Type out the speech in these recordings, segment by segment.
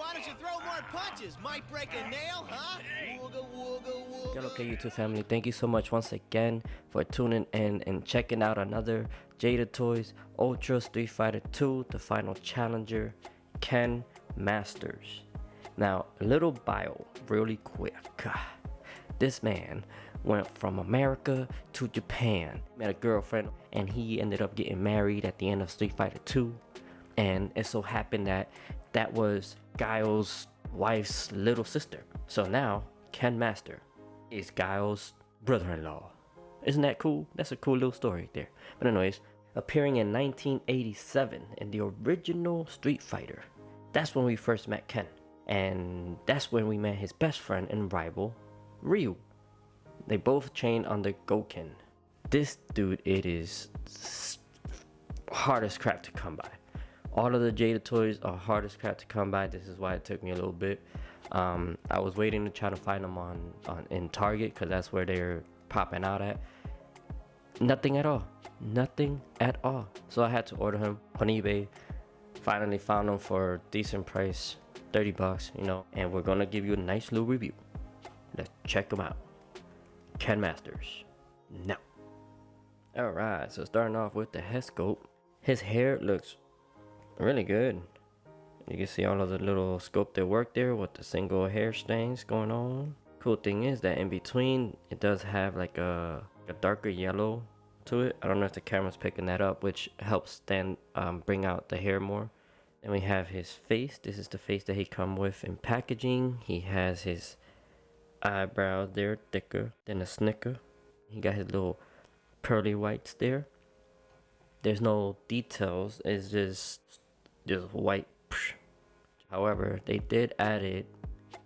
why don't you throw more punches? Might break a nail, huh? Wooga, wooga, wooga. Okay, YouTube family, thank you so much once again for tuning in and checking out another JADA Toys Ultra Street Fighter 2, the final challenger, Ken Masters. Now, a little bio really quick. This man went from America to Japan, met a girlfriend, and he ended up getting married at the end of Street Fighter 2. And it so happened that that was Guile's wife's little sister. So now, Ken Master is Guile's brother-in-law. Isn't that cool? That's a cool little story right there. But anyways, appearing in 1987 in the original Street Fighter. That's when we first met Ken. And that's when we met his best friend and rival, Ryu. They both trained under Gouken. This dude, it is hard as crap to come by. All of the JADA toys are hard as crap to come by. This is why it took me a little bit. I was waiting to try to find them in Target because that's where they're popping out at. Nothing at all. Nothing at all. So I had to order him on eBay. Finally found them for a decent price, 30 bucks, you know. And we're gonna give you a nice little review. Let's check them out. Ken Masters. Now. Alright, so starting off with the head sculpt. His hair looks really good. You can see all of the little sculpted work there with the single hair stains going on. Cool thing is that in between it does have like a darker yellow to it. I don't know if the camera's picking that up, which helps bring out the hair more. Then we have his face. This is the face that he come with in packaging. He has his eyebrows there thicker than a snicker. He got his little pearly whites there. There's no details. It's just white. However, they did add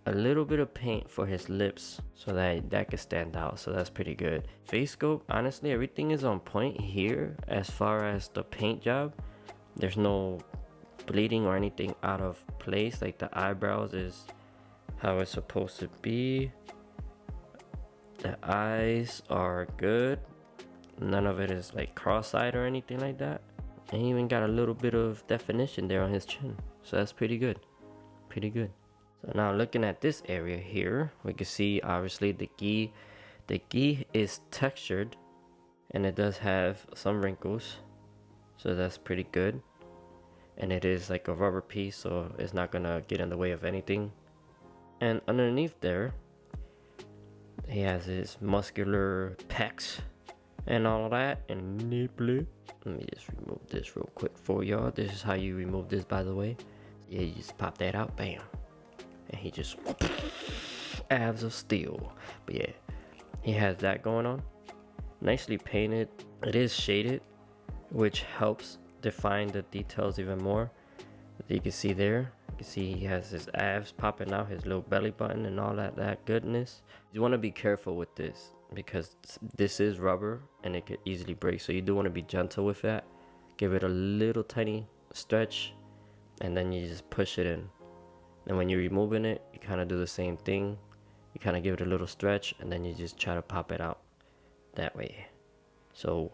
a little bit of paint for his lips so that could stand out. So that's pretty good. Face sculpt, honestly, everything is on point here as far as the paint job. There's no bleeding or anything out of place. Like the eyebrows is how it's supposed to be. The eyes are good. None of it is like cross-eyed or anything like that. And he even got a little bit of definition there on his chin. So that's pretty good. Pretty good. So now looking at this area here, we can see obviously the gi. The gi is textured and it does have some wrinkles. So that's pretty good. And it is like a rubber piece, so it's not gonna get in the way of anything. And underneath there, he has his muscular pecs and all of that, and nipple. Let me just remove this real quick for y'all. This is how you remove this, by the way. Yeah, you just pop that out, bam, and he just abs of steel. But yeah, he has that going on. Nicely painted. It is shaded, which helps define the details even more. You can see there. You can see he has his abs popping out, his little belly button, and all that goodness. You want to be careful with this because this is rubber and it could easily break. So you do want to be gentle with that. Give it a little tiny stretch, and then you just push it in. And when you're removing it, you kind of do the same thing. You kind of give it a little stretch, and then you just try to pop it out that way. So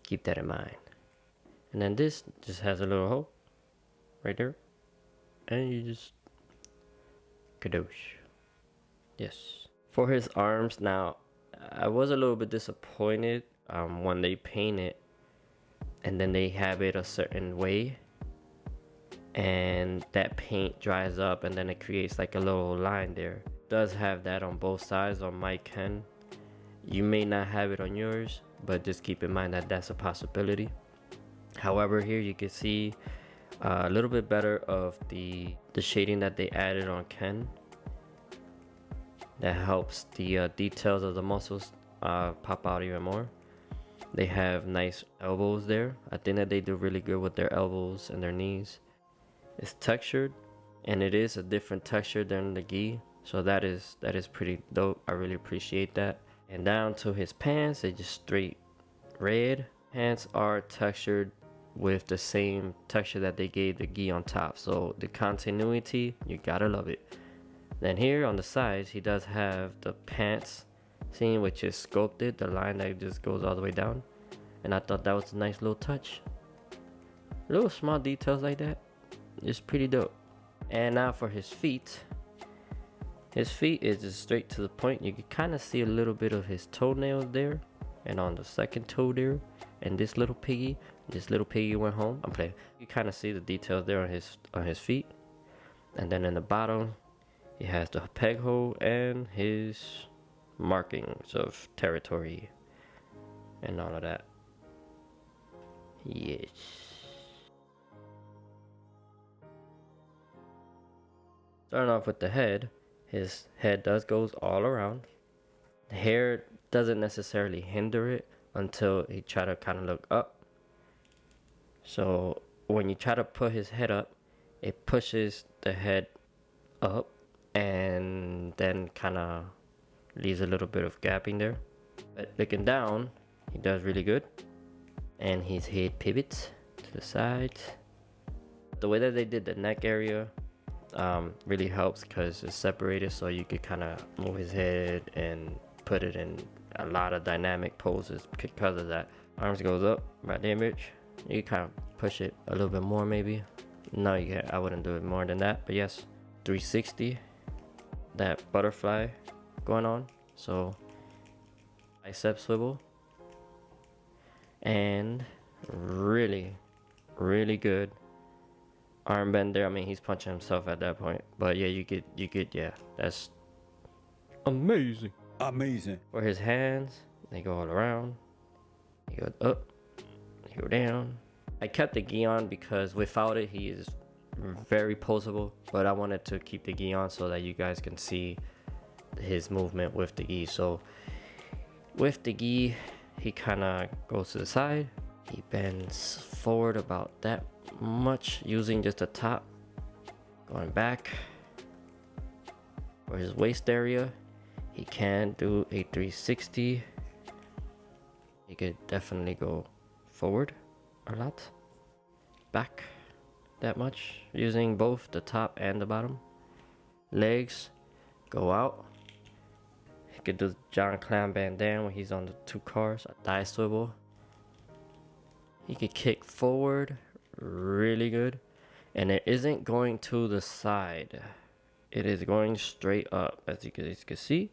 keep that in mind. And then this just has a little hole right there, and you just kadosh. Yes. For his arms, now I was a little bit disappointed when they paint it and then they have it a certain way, and that paint dries up and then it creates like a little line there. It does have that on both sides on my Ken. You may not have it on yours, but just keep in mind that that's a possibility. However, here you can see a little bit better of the shading that they added on Ken. That helps the details of the muscles pop out even more. They have nice elbows there. I think that they do really good with their elbows and their knees. It's textured, and it is a different texture than the gi, so that is pretty dope. I really appreciate that. And down to his pants, they just straight red. Pants are textured with the same texture that they gave the gi on top, so the continuity, you gotta love it. Then here on the sides, he does have the pants seam, which is sculpted, the line that just goes all the way down, and I thought that was a nice little touch. Little small details like that, it's pretty dope. And now for his feet. His feet is just straight to the point. You can kind of see a little bit of his toenails there, and on the second toe there, and this little piggy went home. I'm playing. You kind of see the details there on his feet, and then in the bottom, he has the peg hole and his markings of territory and all of that. Yes. Starting off with the head. His head goes all around. The hair doesn't necessarily hinder it until he try to kind of look up. So when you try to put his head up, it pushes the head up and then kind of leaves a little bit of gapping there. But looking down, he does really good. And his head pivots to the side. The way that they did the neck area really helps because it's separated, so you could kind of move his head and put it in a lot of dynamic poses because of that. Arms goes up by the image. You can kind of push it a little bit more maybe. No, you can't. I wouldn't do it more than that, but yes, 360. That butterfly going on. So bicep swivel. And really good arm bend there. I mean, he's punching himself at that point, but yeah, you get yeah, that's amazing. For his hands, they go all around. He goes up, he go down. I kept the gi on because without it he is very poseable, but I wanted to keep the gi on so that you guys can see his movement with the gi. So with the gi, he kind of goes to the side. He bends forward about that much using just the top. Going back. For his waist area, he can do a 360. He could definitely go forward a lot. Back that much using both the top and the bottom. Legs go out. He could do John Clam bandana when he's on the two cars. A thigh swivel. He could kick forward really good, and it isn't going to the side. It is going straight up, as you guys can see,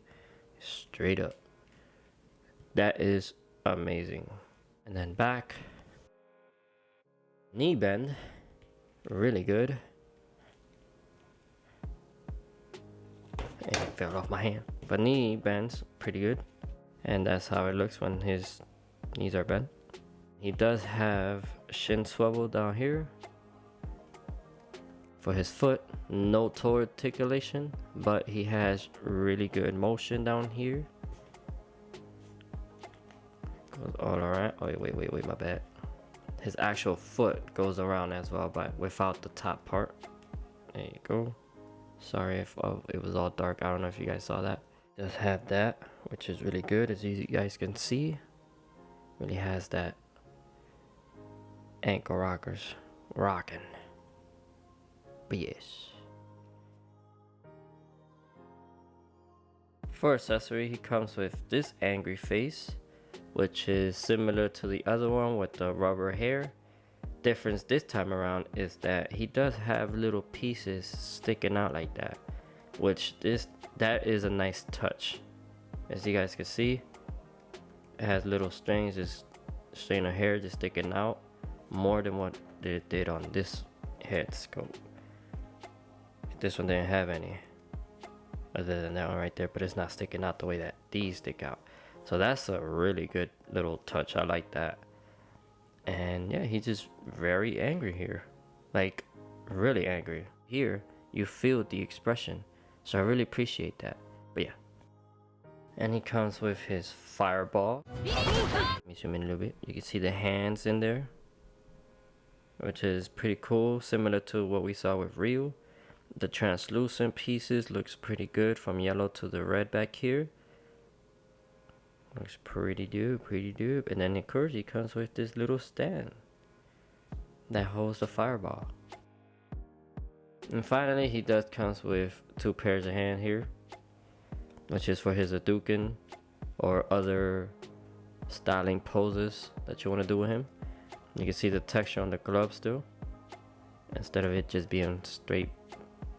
straight up. That is amazing. And then back. Knee bend, really good. And it fell off my hand. But knee bends pretty good. And that's how it looks when his knees are bent. He does have shin swivel down here. For his foot, no toe articulation, but he has really good motion down here. Goes all around. Oh, wait, my bad. His actual foot goes around as well, but without the top part. There you go. Sorry if it was all dark. I don't know if you guys saw that. Does have that, which is really good, as you guys can see. Really has that ankle rockers rocking. But yes. For accessory, he comes with this angry face, which is similar to the other one with the rubber hair. Difference this time around is that he does have little pieces sticking out like that, which that is a nice touch. As you guys can see, it has little strings, just string of hair just sticking out more than what it did on this head scope. This one didn't have any other than that one right there, but it's not sticking out the way that these stick out. So that's a really good little touch. I like that. And yeah, he's just very angry here, like really angry. Here you feel the expression, so I really appreciate that. But yeah, and he comes with his fireball. Let me zoom in a little bit. You can see the hands in there, which is pretty cool, similar to what we saw with Ryu. The translucent pieces looks pretty good from yellow to the red back here. Looks pretty dope. And then of course he comes with this little stand that holds the fireball. And finally he comes with two pairs of hands here, which is for his Hadouken or other styling poses that you want to do with him. You can see the texture on the glove still, instead of it just being straight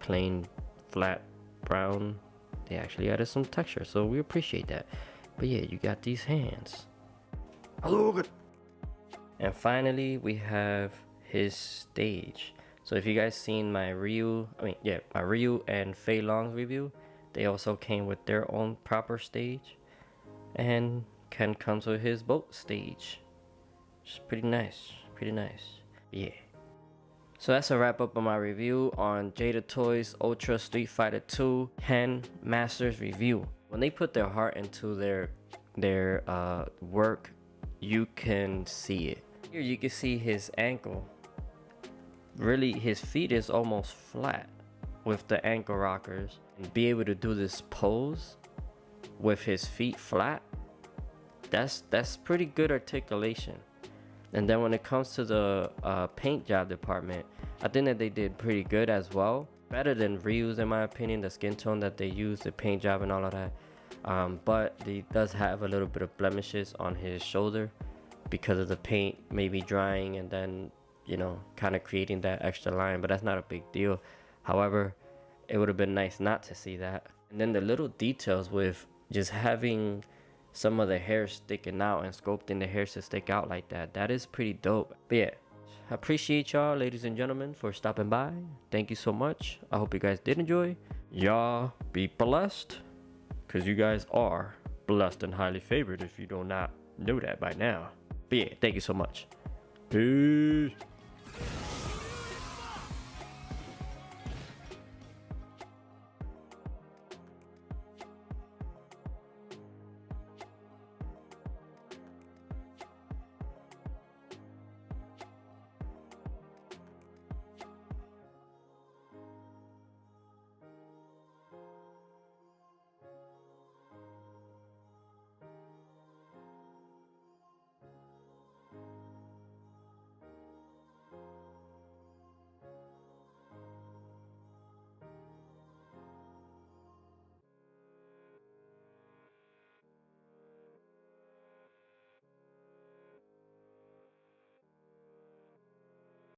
plain flat brown. They actually added some texture, so we appreciate that. But yeah, you got these hands. And finally, we have his stage. So if you guys seen my Ryu and Fei Long's review, they also came with their own proper stage. And Ken comes with his boat stage. It's pretty nice, yeah. So that's a wrap up on my review on JADA Toys Ultra Street Fighter 2 Ken Masters review. When they put their heart into their work, you can see it. Here you can see his ankle. Really, his feet is almost flat with the ankle rockers. And be able to do this pose with his feet flat, that's pretty good articulation. And then when it comes to the paint job department, I think that they did pretty good as well. Better than Ryu's in my opinion, the skin tone that they use, the paint job and all of that. But he does have a little bit of blemishes on his shoulder because of the paint maybe drying and then, you know, kind of creating that extra line, but that's not a big deal. However, it would have been nice not to see that. And then the little details with just having some of the hair sticking out and sculpting the hairs to stick out like that, that is pretty dope. But yeah, I appreciate y'all, ladies and gentlemen, for stopping by. Thank you so much. I hope you guys did enjoy. Y'all be blessed, because you guys are blessed and highly favored if you do not know that by now. But yeah, thank you so much. Peace.